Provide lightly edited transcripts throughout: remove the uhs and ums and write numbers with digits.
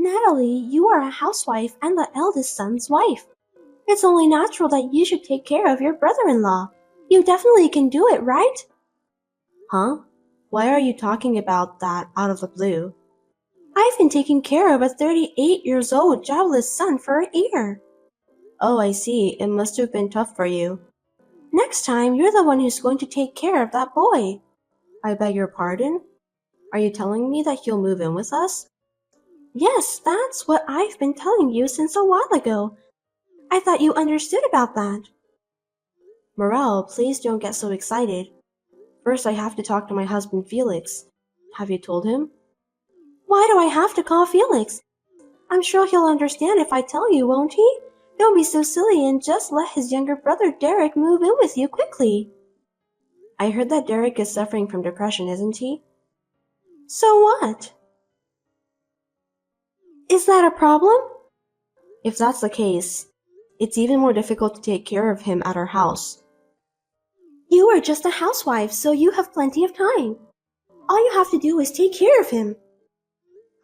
Natalie, you are a housewife and the eldest son's wife. It's only natural that you should take care of your brother-in-law. You definitely can do it, right? Huh? Why are you talking about that out of the blue? I've been taking care of a 38 years old jobless son for a year. Oh, I see. It must have been tough for you. Next time, you're the one who's going to take care of that boy. I beg your pardon? Are you telling me that he'll move in with us? Yes, that's what I've been telling you since a while ago. I thought you understood about that. Morel, please don't get so excited. First, I have to talk to my husband Felix. Have you told him? Why do I have to call Felix? I'm sure he'll understand if I tell you, won't he? Don't be so silly and just let his younger brother Derek move in with you quickly. I heard that Derek is suffering from depression, isn't he? So what? Is that a problem? If that's the case, it's even more difficult to take care of him at our house. You are just a housewife, so you have plenty of time. All you have to do is take care of him.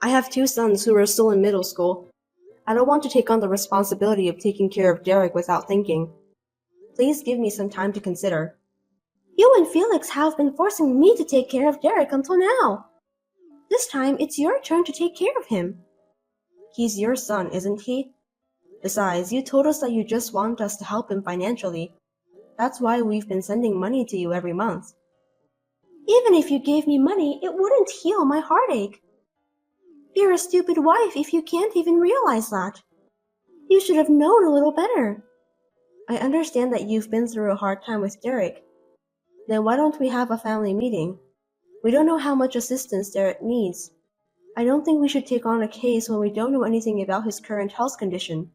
I have two sons who are still in middle school. I don't want to take on the responsibility of taking care of Derek without thinking. Please give me some time to consider. You and Felix have been forcing me to take care of Derek until now. This time, it's your turn to take care of him. He's your son, isn't he? Besides, you told us that you just want us to help him financially. That's why we've been sending money to you every month. Even if you gave me money, it wouldn't heal my heartache. You're a stupid wife if you can't even realize that. You should have known a little better. I understand that you've been through a hard time with Derek. Then why don't we have a family meeting? We don't know how much assistance Derek needs. I don't think we should take on a case when we don't know anything about his current health condition.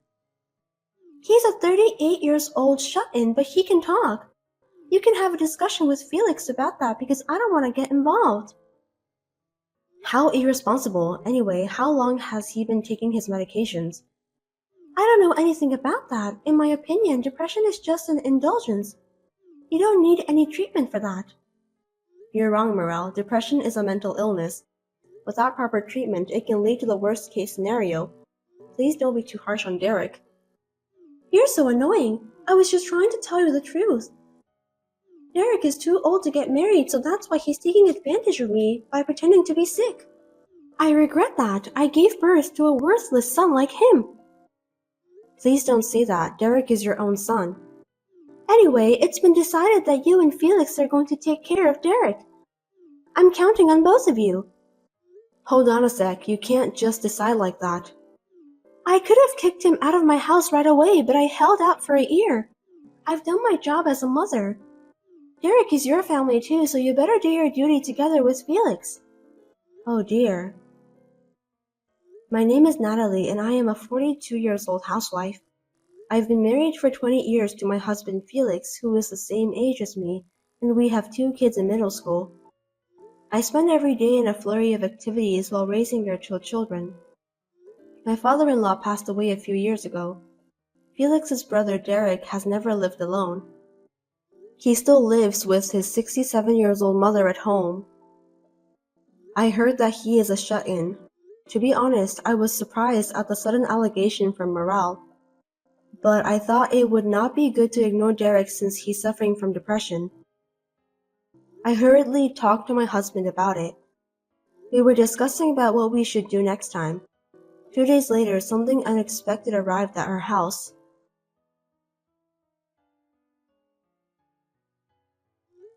He's a 38 years old shut-in, but he can talk. You can have a discussion with Felix about that because I don't want to get involved. How irresponsible. Anyway, how long has he been taking his medications? I don't know anything about that. In my opinion, depression is just an indulgence. You don't need any treatment for that. You're wrong, Morel. Depression is a mental illness. Without proper treatment, it can lead to the worst case scenario. Please don't be too harsh on Derek. You're so annoying. I was just trying to tell you the truth. Derek is too old to get married, so that's why he's taking advantage of me by pretending to be sick. I regret that. I gave birth to a worthless son like him. Please don't say that. Derek is your own son. Anyway, it's been decided that you and Felix are going to take care of Derek. I'm counting on both of you. Hold on a sec. You can't just decide like that. I could have kicked him out of my house right away, but I held out for a year. I've done my job as a mother. Derek is your family too, so you better do your duty together with Felix. Oh dear. My name is Natalie and I am a 42 years old housewife. I've been married for 20 years to my husband Felix, who is the same age as me, and we have two kids in middle school. I spend every day in a flurry of activities while raising our two children. My father-in-law passed away a few years ago. Felix's brother Derek has never lived alone. He still lives with his 67-year-old mother at home. I heard that he is a shut-in. To be honest, I was surprised at the sudden allegation from Morel. But I thought it would not be good to ignore Derek since he's suffering from depression. I hurriedly talked to my husband about it. We were discussing about what we should do next time. 2 days later, something unexpected arrived at our house.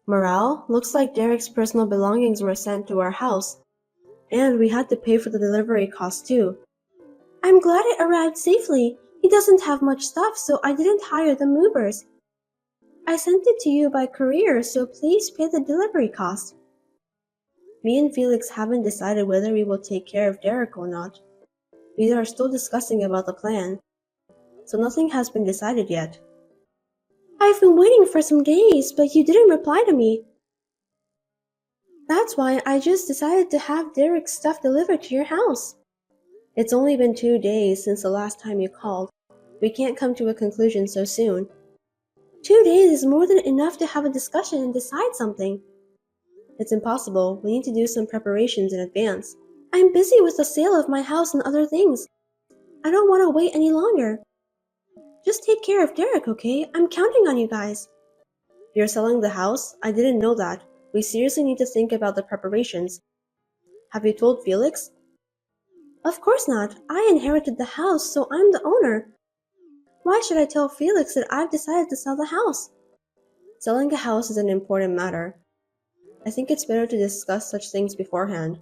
Morale, looks like Derek's personal belongings were sent to our house, and we had to pay for the delivery cost too. I'm glad it arrived safely. He doesn't have much stuff, so I didn't hire the movers. I sent it to you by courier, so please pay the delivery cost. Me and Felix haven't decided whether we will take care of Derek or not. We are still discussing about the plan, so nothing has been decided yet. I've been waiting for some days, but you didn't reply to me. That's why I just decided to have Derek's stuff delivered to your house. It's only been 2 days since the last time you called. We can't come to a conclusion so soon. 2 days is more than enough to have a discussion and decide something. It's impossible. We need to do some preparations in advance. I'm busy with the sale of my house and other things. I don't want to wait any longer. Just take care of Derek, okay? I'm counting on you guys. You're selling the house? I didn't know that. We seriously need to think about the preparations. Have you told Felix? Of course not. I inherited the house, so I'm the owner. Why should I tell Felix that I've decided to sell the house? Selling a house is an important matter. I think it's better to discuss such things beforehand.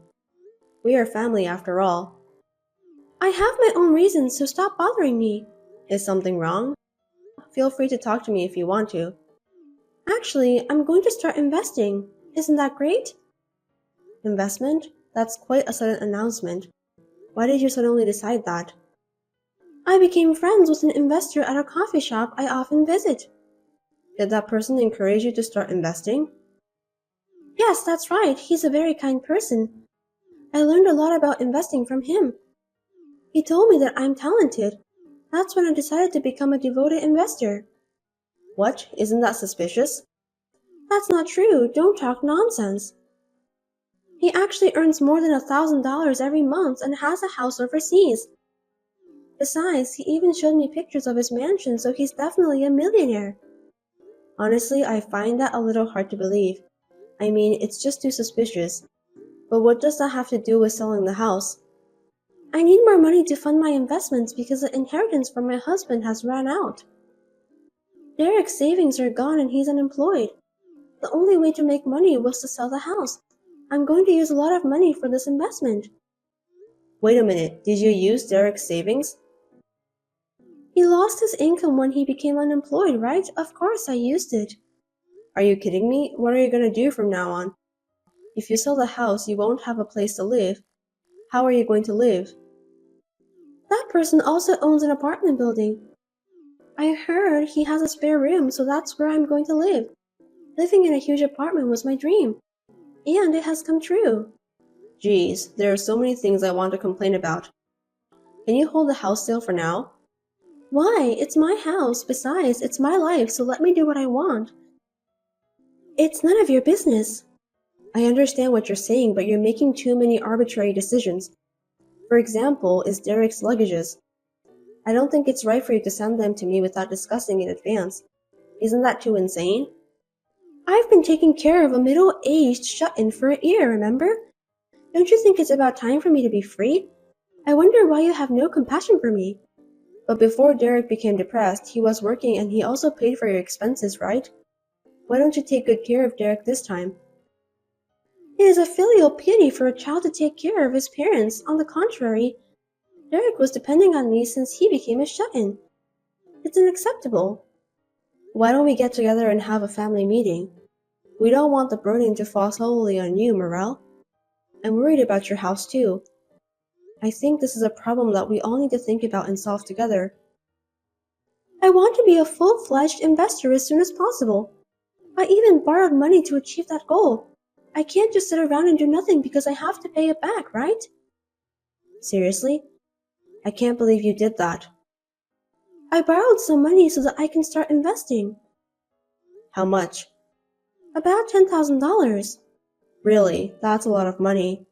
We are family after all. I have my own reasons, so stop bothering me. Is something wrong? Feel free to talk to me if you want to. Actually, I'm going to start investing. Isn't that great? Investment? That's quite a sudden announcement. Why did you suddenly decide that? I became friends with an investor at a coffee shop I often visit. Did that person encourage you to start investing? Yes, that's right. He's a very kind person. I learned a lot about investing from him. He told me that I'm talented. That's when I decided to become a devoted investor. What? Isn't that suspicious? That's not true. Don't talk nonsense. He actually earns more than $1,000 every month and has a house overseas. Besides, he even showed me pictures of his mansion, so he's definitely a millionaire. Honestly, I find that a little hard to believe. I mean, it's just too suspicious. But what does that have to do with selling the house? I need more money to fund my investments because the inheritance from my husband has run out. Derek's savings are gone and he's unemployed. The only way to make money was to sell the house. I'm going to use a lot of money for this investment. Wait a minute, did you use Derek's savings? He lost his income when he became unemployed, right? Of course I used it. Are you kidding me? What are you going to do from now on? If you sell the house, you won't have a place to live. How are you going to live? That person also owns an apartment building. I heard he has a spare room, so that's where I'm going to live. Living in a huge apartment was my dream. And it has come true. Geez, there are so many things I want to complain about. Can you hold the house sale for now? Why? It's my house. Besides, it's my life, so let me do what I want. It's none of your business. I understand what you're saying, but you're making too many arbitrary decisions. For example, is Derek's luggages. I don't think it's right for you to send them to me without discussing in advance. Isn't that too insane? I've been taking care of a middle-aged shut-in for a year, remember? Don't you think it's about time for me to be free? I wonder why you have no compassion for me. But before Derek became depressed, he was working and he also paid for your expenses, right? Why don't you take good care of Derek this time? It is a filial piety for a child to take care of his parents. On the contrary, Derek was depending on me since he became a shut-in. It's unacceptable. Why don't we get together and have a family meeting? We don't want the burden to fall solely on you, Morel. I'm worried about your house too. I think this is a problem that we all need to think about and solve together. I want to be a full-fledged investor as soon as possible. I even borrowed money to achieve that goal. I can't just sit around and do nothing because I have to pay it back, right? Seriously? I can't believe you did that. I borrowed some money so that I can start investing. How much? About $10,000. Really, that's a lot of money.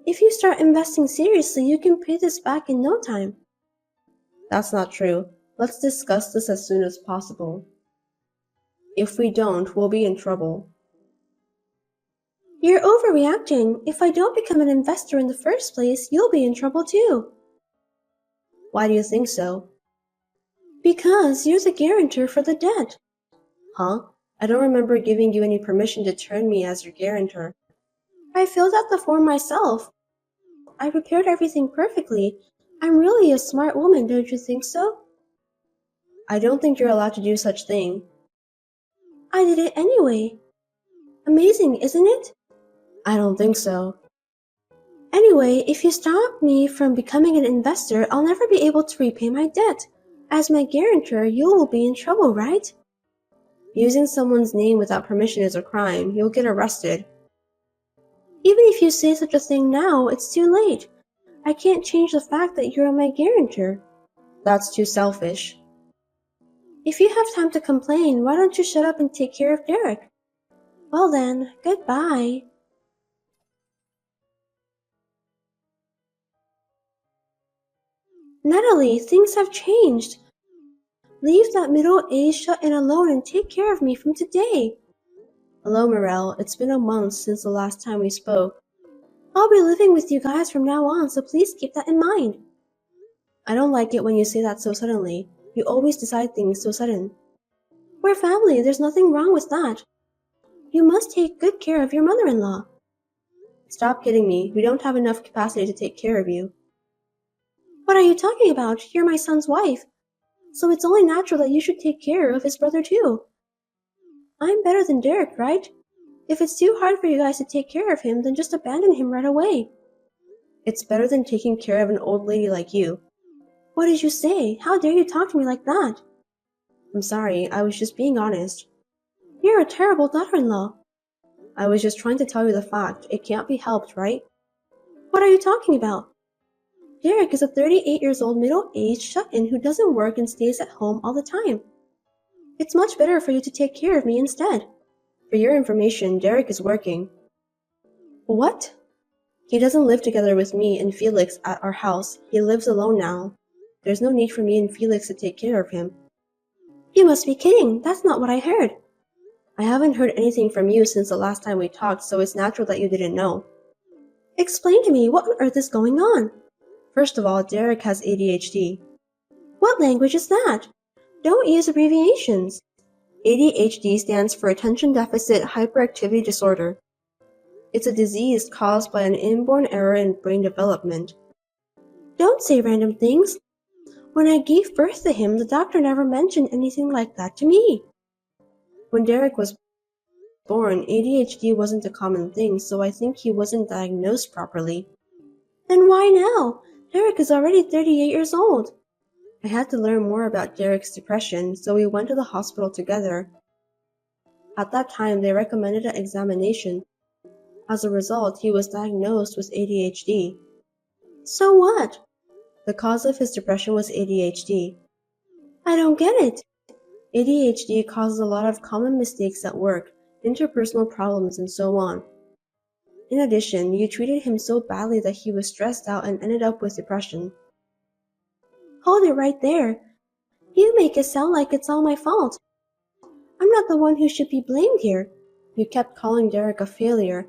If you start investing seriously, you can pay this back in no time. That's not true. Let's discuss this as soon as possible. If we don't, we'll be in trouble. You're overreacting. If I don't become an investor in the first place, you'll be in trouble too. Why do you think so? Because you're the guarantor for the debt. Huh? I don't remember giving you any permission to turn me as your guarantor. I filled out the form myself. I prepared everything perfectly. I'm really a smart woman, don't you think so? I don't think you're allowed to do such thing. I did it anyway. Amazing, isn't it? I don't think so. Anyway, if you stop me from becoming an investor, I'll never be able to repay my debt. As my guarantor, you will be in trouble, right? Using someone's name without permission is a crime. You'll get arrested. Even if you say such a thing now, it's too late. I can't change the fact that you're my guarantor. That's too selfish. If you have time to complain, why don't you shut up and take care of Derek? Well then, goodbye. Natalie, things have changed. Leave that middle-aged shut-in alone and take care of me from today. Hello, Morel. It's been a month since the last time we spoke. I'll be living with you guys from now on, so please keep that in mind. I don't like it when you say that so suddenly. You always decide things so sudden. We're family, there's nothing wrong with that. You must take good care of your mother-in-law. Stop kidding me. We don't have enough capacity to take care of you. What are you talking about? You're my son's wife. So it's only natural that you should take care of his brother too. I'm better than Derek, right? If it's too hard for you guys to take care of him, then just abandon him right away. It's better than taking care of an old lady like you. What did you say? How dare you talk to me like that? I'm sorry, I was just being honest. You're a terrible daughter-in-law. I was just trying to tell you the fact. It can't be helped, right? What are you talking about? Derek is a 38 years old middle-aged shut-in who doesn't work and stays at home all the time. It's much better for you to take care of me instead. For your information, Derek is working. What? He doesn't live together with me and Felix at our house. He lives alone now. There's no need for me and Felix to take care of him. You must be kidding. That's not what I heard. I haven't heard anything from you since the last time we talked, so it's natural that you didn't know. Explain to me, what on earth is going on? First of all, Derek has ADHD. What language is that? Don't use abbreviations. ADHD stands for Attention Deficit Hyperactivity Disorder. It's a disease caused by an inborn error in brain development. Don't say random things. When I gave birth to him, the doctor never mentioned anything like that to me. When Derek was born, ADHD wasn't a common thing, so I think he wasn't diagnosed properly. Then why now? Derek is already 38 years old. I had to learn more about Derek's depression, so we went to the hospital together. At that time, they recommended an examination. As a result, he was diagnosed with ADHD. So what? The cause of his depression was ADHD. I don't get it. ADHD causes a lot of common mistakes at work, interpersonal problems, and so on. In addition, you treated him so badly that he was stressed out and ended up with depression. Hold it right there. You make it sound like it's all my fault. I'm not the one who should be blamed here. You kept calling Derek a failure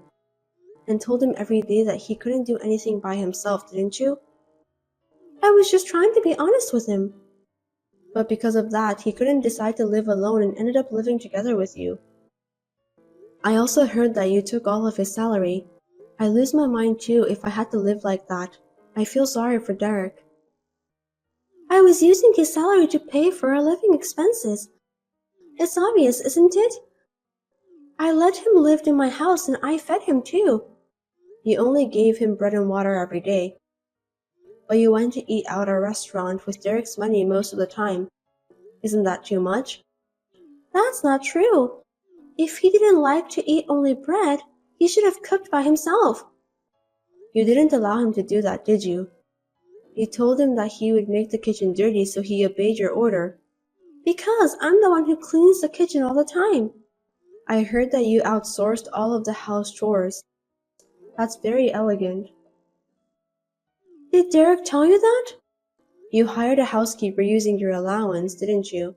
and told him every day that he couldn't do anything by himself, didn't you? I was just trying to be honest with him. But because of that, he couldn't decide to live alone and ended up living together with you. I also heard that you took all of his salary. I'd lose my mind too if I had to live like that. I feel sorry for Derek. I was using his salary to pay for our living expenses. It's obvious, isn't it? I let him live in my house and I fed him too. You only gave him bread and water every day. But you went to eat out at a restaurant with Derek's money most of the time. Isn't that too much? That's not true. If he didn't like to eat only bread, he should have cooked by himself. You didn't allow him to do that, did you? You told him that he would make the kitchen dirty, so he obeyed your order. Because I'm the one who cleans the kitchen all the time. I heard that you outsourced all of the house chores. That's very elegant. Did Derek tell you that? You hired a housekeeper using your allowance, didn't you?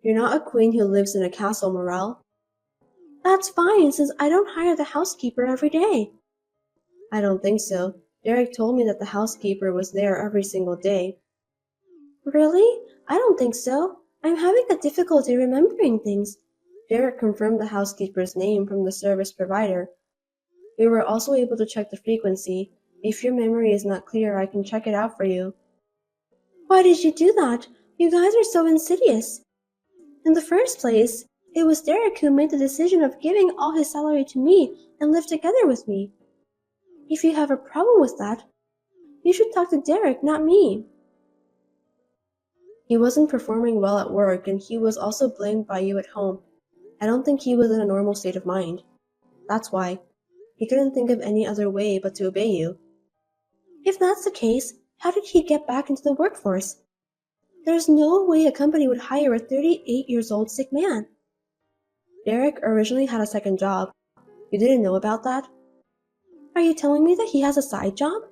You're not a queen who lives in a castle, Morel. That's fine, since I don't hire the housekeeper every day. I don't think so. Derek told me that the housekeeper was there every single day. Really? I don't think so. I'm having a difficulty remembering things. Derek confirmed the housekeeper's name from the service provider. We were also able to check the frequency. If your memory is not clear, I can check it out for you. Why did you do that? You guys are so insidious. In the first place, it was Derek who made the decision of giving all his salary to me and live together with me. If you have a problem with that, you should talk to Derek, not me. He wasn't performing well at work, and he was also blamed by you at home. I don't think he was in a normal state of mind. That's why. He couldn't think of any other way but to obey you. If that's the case, how did he get back into the workforce? There's no way a company would hire a 38-year-old sick man. Derek originally had a second job. You didn't know about that? Are you telling me that he has a side job?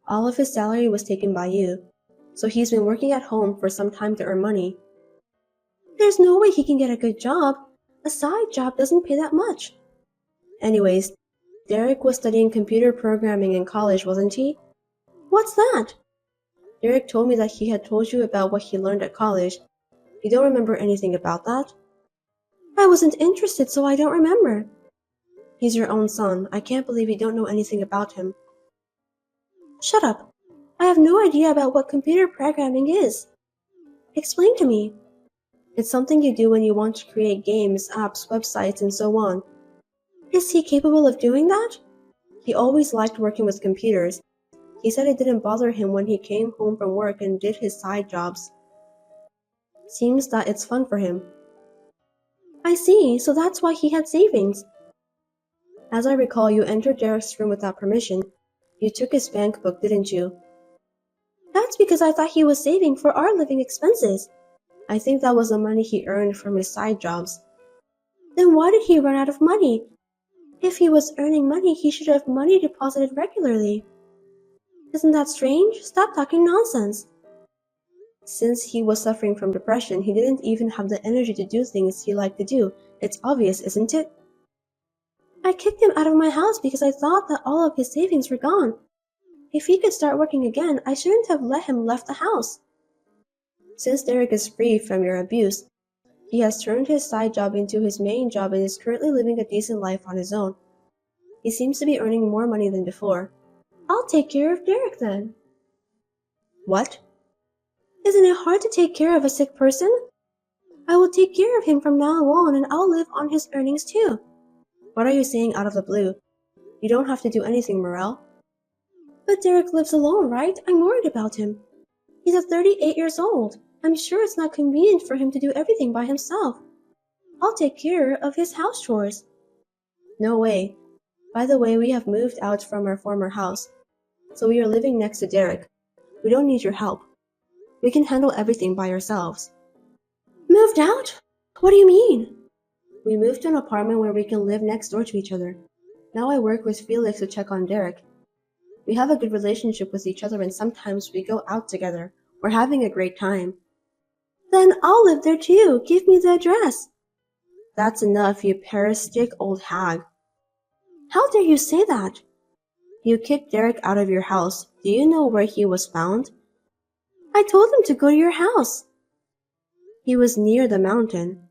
All of his salary was taken by you. So he's been working at home for some time to earn money. There's no way he can get a good job. A side job doesn't pay that much. Anyways, Derek was studying computer programming in college, wasn't he? What's that? Derek told me that he had told you about what he learned at college. You don't remember anything about that? I wasn't interested, so I don't remember. He's your own son. I can't believe you don't know anything about him. Shut up. I have no idea about what computer programming is. Explain to me. It's something you do when you want to create games, apps, websites, and so on. Is he capable of doing that? He always liked working with computers. He said it didn't bother him when he came home from work and did his side jobs. Seems that it's fun for him. I see, so that's why he had savings. As I recall, you entered Derek's room without permission. You took his bank book, didn't you? That's because I thought he was saving for our living expenses. I think that was the money he earned from his side jobs. Then why did he run out of money? If he was earning money, he should have money deposited regularly. Isn't that strange? Stop talking nonsense. Since he was suffering from depression, he didn't even have the energy to do things he liked to do. It's obvious, isn't it? I kicked him out of my house because I thought that all of his savings were gone. If he could start working again, I shouldn't have let him left the house. Since Derek is free from your abuse, he has turned his side job into his main job and is currently living a decent life on his own. He seems to be earning more money than before. I'll take care of Derek then. What? Isn't it hard to take care of a sick person? I will take care of him from now on and I'll live on his earnings too. What are you saying out of the blue? You don't have to do anything, Morel. But Derek lives alone, right? I'm worried about him. He's at 38 years old. I'm sure it's not convenient for him to do everything by himself. I'll take care of his house chores. No way. By the way, we have moved out from our former house, so we are living next to Derek. We don't need your help. We can handle everything by ourselves. Moved out? What do you mean? We moved to an apartment where we can live next door to each other. Now I work with Felix to check on Derek. We have a good relationship with each other and sometimes we go out together. We're having a great time. Then I'll live there too. Give me the address. That's enough, you parasitic old hag. How dare you say that? You kicked Derek out of your house. Do you know where he was found? I told him to go to your house. He was near the mountain.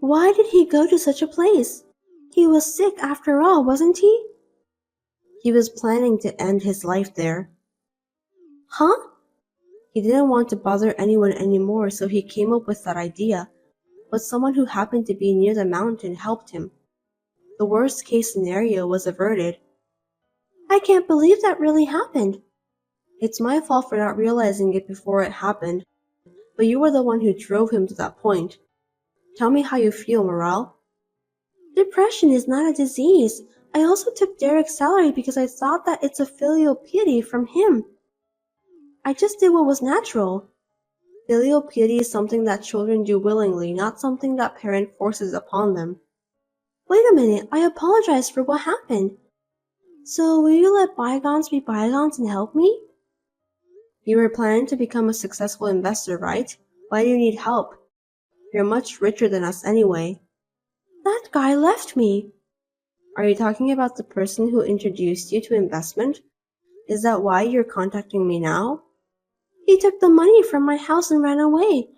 Why did he go to such a place? He was sick after all, wasn't he? He was planning to end his life there. Huh? He didn't want to bother anyone anymore, so he came up with that idea. But someone who happened to be near the mountain helped him. The worst case scenario was averted. I can't believe that really happened. It's my fault for not realizing it before it happened. But you were the one who drove him to that point. Tell me how you feel, Morale. Depression is not a disease. I also took Derek's salary because I thought that it's a filial piety from him. I just did what was natural. Filial piety is something that children do willingly, not something that parent forces upon them. Wait a minute, I apologize for what happened. So will you let bygones be bygones and help me? You were planning to become a successful investor, right? Why do you need help? You're much richer than us anyway. That guy left me. Are you talking about the person who introduced you to investment? Is that why you're contacting me now? He took the money from my house and ran away.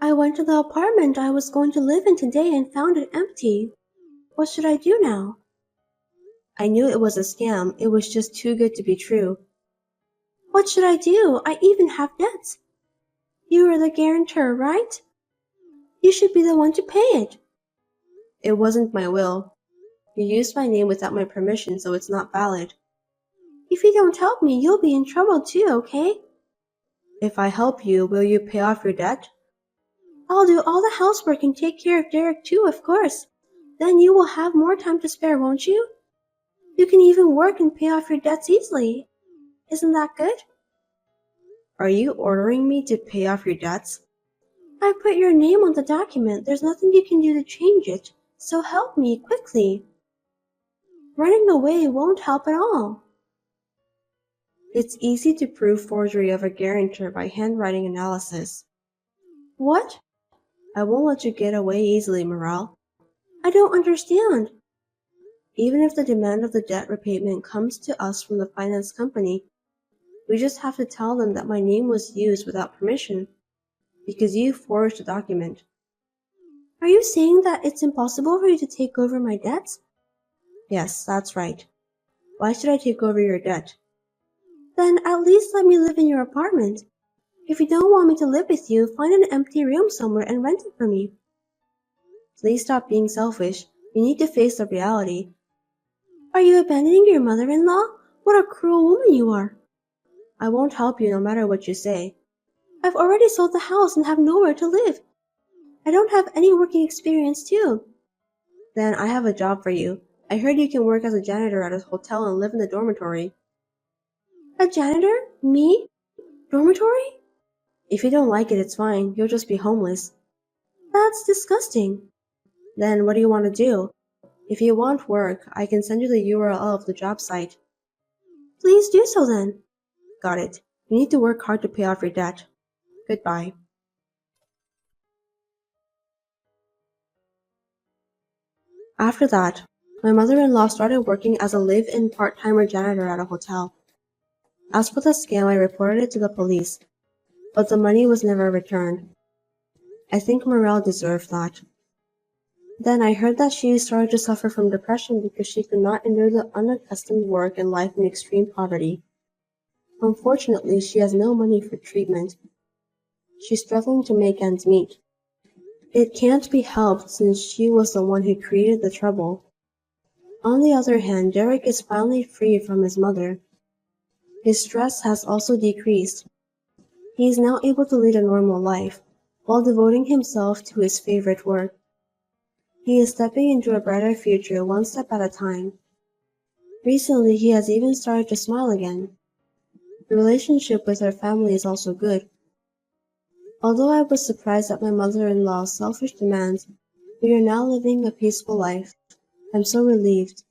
I went to the apartment I was going to live in today and found it empty. What should I do now? I knew it was a scam. It was just too good to be true. What should I do? I even have debts. You are the guarantor, right? You should be the one to pay it. It wasn't my will. You used my name without my permission, so it's not valid. If you don't help me, you'll be in trouble too, okay? If I help you, will you pay off your debt? I'll do all the housework and take care of Derek too, of course. Then you will have more time to spare, won't you? You can even work and pay off your debts easily. Isn't that good? Are you ordering me to pay off your debts? I put your name on the document. There's nothing you can do to change it. So help me, quickly. Running away won't help at all. It's easy to prove forgery of a guarantor by handwriting analysis. What? I won't let you get away easily, Morale. I don't understand. Even if the demand of the debt repayment comes to us from the finance company, we just have to tell them that my name was used without permission, because you forged the document. Are you saying that it's impossible for you to take over my debts? Yes, that's right. Why should I take over your debt? Then at least let me live in your apartment. If you don't want me to live with you, find an empty room somewhere and rent it for me. Please stop being selfish. You need to face the reality. Are you abandoning your mother-in-law? What a cruel woman you are. I won't help you no matter what you say. I've already sold the house and have nowhere to live. I don't have any working experience too. Then I have a job for you. I heard you can work as a janitor at a hotel and live in the dormitory. A janitor? Me? Dormitory? If you don't like it, it's fine. You'll just be homeless. That's disgusting. Then what do you want to do? If you want work, I can send you the URL of the job site. Please do so then. Got it. You need to work hard to pay off your debt. Goodbye. After that, my mother-in-law started working as a live-in part-timer janitor at a hotel. As for the scam, I reported it to the police, but the money was never returned. I think Morel deserved that. Then I heard that she started to suffer from depression because she could not endure the unaccustomed work and life in extreme poverty. Unfortunately, she has no money for treatment. She's struggling to make ends meet. It can't be helped since she was the one who created the trouble. On the other hand, Derek is finally free from his mother. His stress has also decreased. He is now able to lead a normal life, while devoting himself to his favorite work. He is stepping into a brighter future one step at a time. Recently, he has even started to smile again. The relationship with our family is also good. Although I was surprised at my mother-in-law's selfish demands, we are now living a peaceful life. I'm so relieved.